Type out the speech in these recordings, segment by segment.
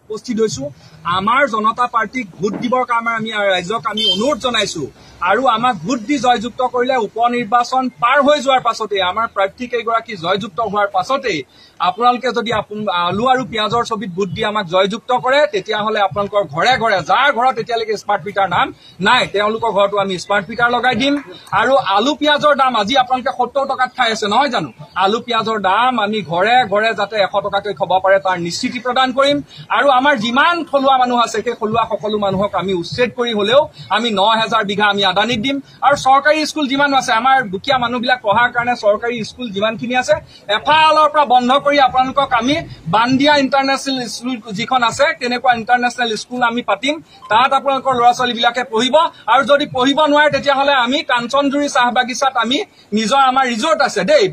উপস্থিত হৈছো আমাৰ জনতা পাৰ্টিক ভোট দিবৰ কাৰণে আমি ৰাইজক আমি অনুৰোধ জনাইছো আৰু আমাক ভোট দি জয়যুক্ত কৰিলে উপনিৰ্বাচন পাৰ হৈ যোৱাৰ পাছতে আমাৰ প্ৰাৰ্থী কেইগৰাকী জয়যুক্ত হোৱাৰ পাছতে আপোনালোকে যদি আলু আৰু পিয়াজৰ ছবিত ভোট দি আমাক জয়যুক্ত কৰে তেতিয়াহ'লে আপোনালোকৰ ঘৰে ঘৰে যাৰ ঘৰত এতিয়ালৈকে স্মাৰ্ট মিটাৰ নাম নাই তেওঁলোকৰ ঘৰতো আমি স্মাৰ্ট মিটাৰ লগাই দিম আৰু আলু পিয়াজৰ দাম আজি আপোনালোকে 70 টকাত খাই আছে নহয় জানো আলু পিয়াজৰ দাম আমি ঘৰে ঘৰে যাতে 100 টকাকৈ খাব পাৰে তাৰ নিশ্চিতি প্ৰদান কৰিম আৰু আমাৰ যিমান থলুৱা মানুহ আছে সেই থলুৱা সকলো মানুহক আমি উচ্ছেদ কৰি হলেও আমি 9000 বিঘা আমি আদানি দিম আৰু চৰকাৰী স্কুল যিমান আছে আমাৰ দুখীয়া মানুহবিলাক পঢ়াৰ কাৰণে চৰকাৰী স্কুল যিমানখিনি আছে এফালৰ পৰা বন্ধ কৰি আপোনালোকক আমি বান্দিয়া ইণ্টাৰনেশ্যনেল স্কুল যিখন আছে তেনেকুৱা ইণ্টাৰনেশ্যনেল স্কুল আমি পাতিম তাত আপোনালোকৰ ল'ৰা ছোৱালীবিলাকে পঢ়িব আৰু যদি পঢ়িব নোৱাৰে তেতিয়াহ'লে আমি কাঞ্চনজুৰি চাহ বাগিচাত আমি নিজৰ আমাৰ ৰিজৰ্ট আছে দেই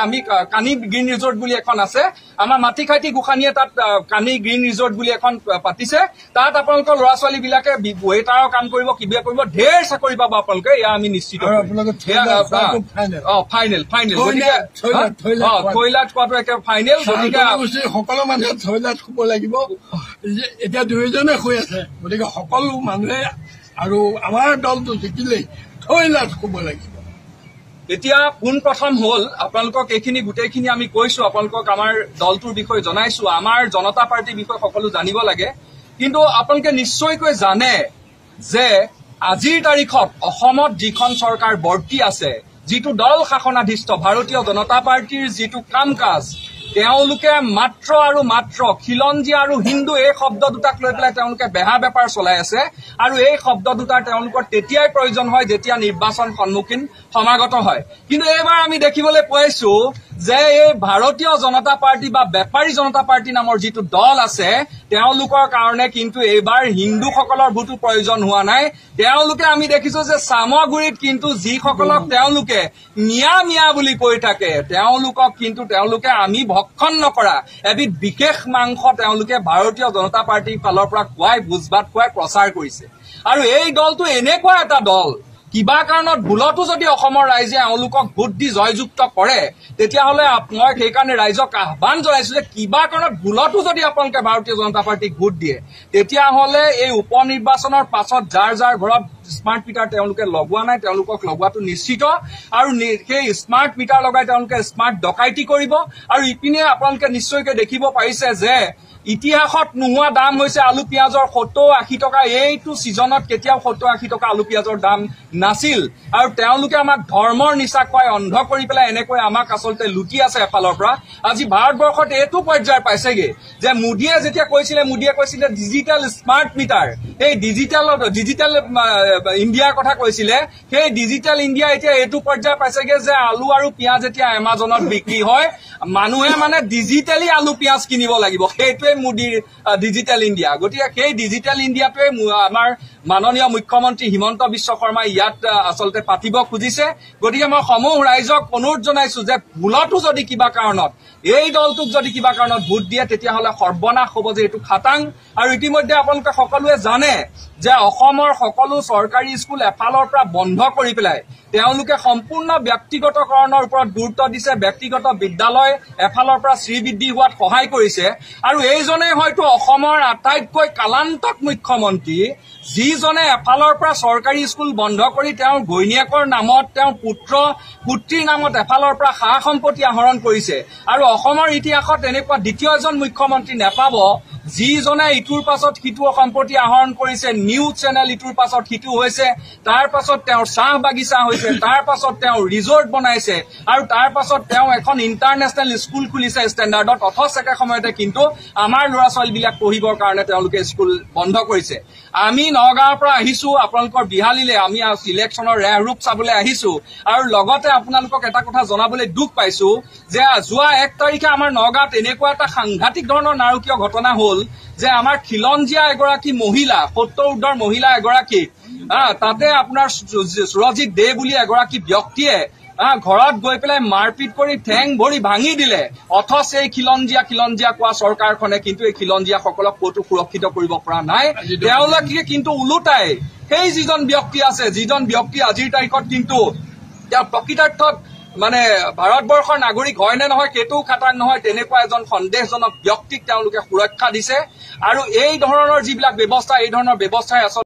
আমি কানি গ্ৰীণ ৰিজৰ্ট বুলি এখন আছে আমাৰ মাটিখাইটি গোসানীয়ে তাত কানি গ্ৰীণ ৰিজৰ্ট বুলি এখন পাতিছে তাত আপোনালোকৰ ল'ৰা ছোৱালীবিলাকে ৱেটাৰৰ কাম কৰিব কিবা কৰিব ঢেৰ চাকৰি পাব আপোনালোকে এয়া আমি নিশ্চিত ফাইনেল গতিকে থৈলাত কোৱাটো একে ফাইনেল গতিকে সকলো মানুহে থৈলাত শুব লাগিব এতিয়া দুয়োজনে শুই আছে গতিকে সকলো মানুহে আৰু আমাৰ দলটো জিকিলেই থৈলাত শুব লাগিব এতিয়া পোনপ্ৰথম হ'ল আপোনালোকক এইখিনি গোটেইখিনি আমি কৈছো আপোনালোকক আমাৰ দলটোৰ বিষয়ে জনাইছো আমাৰ জনতা পাৰ্টিৰ বিষয়ে সকলো জানিব লাগে কিন্তু আপোনালোকে নিশ্চয়কৈ জানে যে আজিৰ তাৰিখত অসমত যিখন চৰকাৰ বৰ্তি আছে যিটো দল শাসনাধিষ্ঠ ভাৰতীয় জনতা পাৰ্টিৰ যিটো কাম কাজ তেওঁলোকে মাত্ৰ আৰু মাত্ৰ খিলঞ্জীয়া আৰু হিন্দু এই শব্দ দুটাক লৈ পেলাই তেওঁলোকে বেহা বেপাৰ চলাই আছে আৰু এই শব্দ দুটাৰ তেওঁলোকৰ তেতিয়াই প্ৰয়োজন হয় যেতিয়া নিৰ্বাচন সন্মুখীন সমাগত হয় কিন্তু এইবাৰ আমি দেখিবলৈ পাইছো যে এই ভাৰতীয় জনতা পাৰ্টি বা বেপাৰী জনতা পাৰ্টি নামৰ যিটো দল আছে তেওঁলোকৰ কাৰণে কিন্তু এইবাৰ হিন্দুসকলৰ ভোটো প্ৰয়োজন হোৱা নাই তেওঁলোকে আমি দেখিছো যে সামগুৰিত কিন্তু যিসকলক তেওঁলোকে মিয়া বুলি কৈ থাকে তেওঁলোকক কিন্তু তেওঁলোকে আমি ভক্ষণ নকৰা এবিধ বিশেষ মাংস তেওঁলোকে ভাৰতীয় জনতা পাৰ্টিৰ ফালৰ পৰা খুৱাই ভোজ ভাত খুৱাই প্ৰচাৰ কৰিছে আৰু এই দলটো এনেকুৱা এটা দল কিবা কাৰণত ভুলতো যদি অসমৰ ৰাইজে এওঁলোকক ভোট দি জয়যুক্ত কৰে তেতিয়াহ'লে মই সেইকাৰণে ৰাইজক আহ্বান জনাইছো যে কিবা কাৰণত ভুলতো যদি আপোনালোকে ভাৰতীয় জনতা পাৰ্টিক ভোট দিয়ে তেতিয়াহ'লে এই উপনিৰ্বাচনৰ পাছত যাৰ যাৰ ঘৰত স্মাৰ্ট মিটাৰ তেওঁলোকে লগোৱা নাই তেওঁলোকক লগোৱাটো নিশ্চিত আৰু সেই স্মাৰ্ট মিটাৰ লগাই তেওঁলোকে স্মাৰ্ট ডকাইতি কৰিব আৰু ইপিনে আপোনালোকে নিশ্চয়কৈ দেখিব পাৰিছে যে ইতিহাসত নোহোৱা দাম হৈছে আলু পিয়াজৰ 70-80 টকা এইটো সিজনত কেতিয়াও 70-80 টকা আলু পিয়াজৰ দাম নাছিল আৰু তেওঁলোকে আমাক ধৰ্মৰ নিচা খুৱাই অন্ধ কৰি পেলাই এনেকৈ আমাক আচলতে লুটি আছে এফালৰ পৰা আজি ভাৰতবৰ্ষত এইটো পৰ্যায় পাইছেগে যে মোদীয়ে কৈছিলে ডিজিটেল স্মাৰ্ট মিটাৰ এই ডিজিটেল ইণ্ডিয়াৰ কথা কৈছিলে সেই ডিজিটেল ইণ্ডিয়া এতিয়া এইটো পৰ্যায় পাইছেগে যে আলু আৰু পিয়াজ এতিয়া এমাজনত বিক্ৰী হয় মানুহে মানে ডিজিটেলি আলু পিয়াজ কিনিব লাগিব সেইটোৱে মোদীৰ ডিজিটেল ইণ্ডিয়া গতিকে সেই ডিজিটেল ইণ্ডিয়াটোৱে আমাৰ মাননীয় মুখ্যমন্ত্ৰী হিমন্ত বিশ্ব শৰ্মাই ইয়াত আচলতে পাতিব খুজিছে গতিকে মই সমূহ ৰাইজক অনুৰোধ জনাইছো যে ভুলতো যদি কিবা কাৰণত এই দলটোক যদি কিবা কাৰণত ভোট দিয়ে তেতিয়াহ'লে সৰ্বনাশ হ'ব যে এইটো খাটাং আৰু ইতিমধ্যে আপোনালোকে সকলোৱে জানে যে অসমৰ সকলো চৰকাৰী স্কুল এফালৰ পৰা বন্ধ কৰি পেলাই তেওঁলোকে সম্পূৰ্ণ ব্যক্তিগতকৰণৰ ওপৰত গুৰুত্ব দিছে ব্যক্তিগত বিদ্যালয় এফালৰ পৰা শ্ৰীবৃদ্ধি হোৱাত সহায় কৰিছে আৰু এইজনে হয়তো অসমৰ আটাইতকৈ কালান্তক মুখ্যমন্ত্ৰী যিজনে এফালৰ পৰা চৰকাৰী স্কুল বন্ধ কৰি তেওঁৰ ঘৈণীয়েকৰ নামত তেওঁৰ পুত্ৰীৰ নামত এফালৰ পৰা সা সম্পত্তি আহৰণ কৰিছে আৰু অসমৰ ইতিহাসত এনেকুৱা দ্বিতীয় এজন মুখ্যমন্ত্ৰী নেপাব যিজনে ইটোৰ পাছত সিটো সম্পত্তি আহৰণ কৰিছে নিউজ চেনেল ইটোৰ পাছত সিটো হৈছে তাৰ পাছত তেওঁৰ চাহ বাগিচা হৈছে তাৰ পাছত তেওঁ ৰিজৰ্ট বনাইছে আৰু তাৰ পাছত তেওঁ এখন ইণ্টাৰনেশ্যনেল স্কুল খুলিছে ষ্টেণ্ডাৰ্ডত অথচ একে সময়তে কিন্তু আমাৰ ল'ৰা ছোৱালীবিলাক পঢ়িবৰ কাৰণে তেওঁলোকে স্কুল বন্ধ কৰিছে আমি নগাঁৱৰ পৰা আহিছো আপোনালোকৰ বিহালীলে আমি ইলেকশ্যনৰ ৰেহৰূপ চাবলৈ আহিছো আৰু লগতে আপোনালোকক এটা কথা জনাবলৈ দুখ পাইছো যে যোৱা 1 তাৰিখে আমাৰ নগাঁৱত এনেকুৱা এটা সাংঘাতিক ধৰণৰ নাৰকীয় ঘটনা হ'ল যে আমাৰ খিলঞ্জীয়া এগৰাকী মহিলা 70 ঊৰ্ধৰ মহিলা এগৰাকী তাতে আপোনাৰ সুৰজিত দে বুলি এগৰাকী ব্যক্তিয়ে ঘৰত গৈ পেলাই মাৰপিট কৰি ঠেং ভৰি ভাঙি দিলে অথচ এই খিলঞ্জীয়া কোৱা চৰকাৰখনে কিন্তু এই খিলঞ্জীয়াসকলক ক'তো সুৰক্ষিত কৰিব পৰা নাই তেওঁলোকে কিন্তু ওলোটাই সেই যিজন ব্যক্তি আছে যিজন ব্যক্তি আজিৰ তাৰিখত কিন্তু তেওঁ প্ৰকৃতাৰ্থত মানে ভাৰতবৰ্ষৰ নাগৰিক হয় নে নহয় সেইটোও খাটাং নহয়, তেনেকুৱা এজন সন্দেহজনক ব্যক্তিক তেওঁলোকে সুৰক্ষা দিছে। আৰু এই ধৰণৰ যিবিলাক ব্যৱস্থা, এই ধৰণৰ ব্যৱস্থাই আচলতে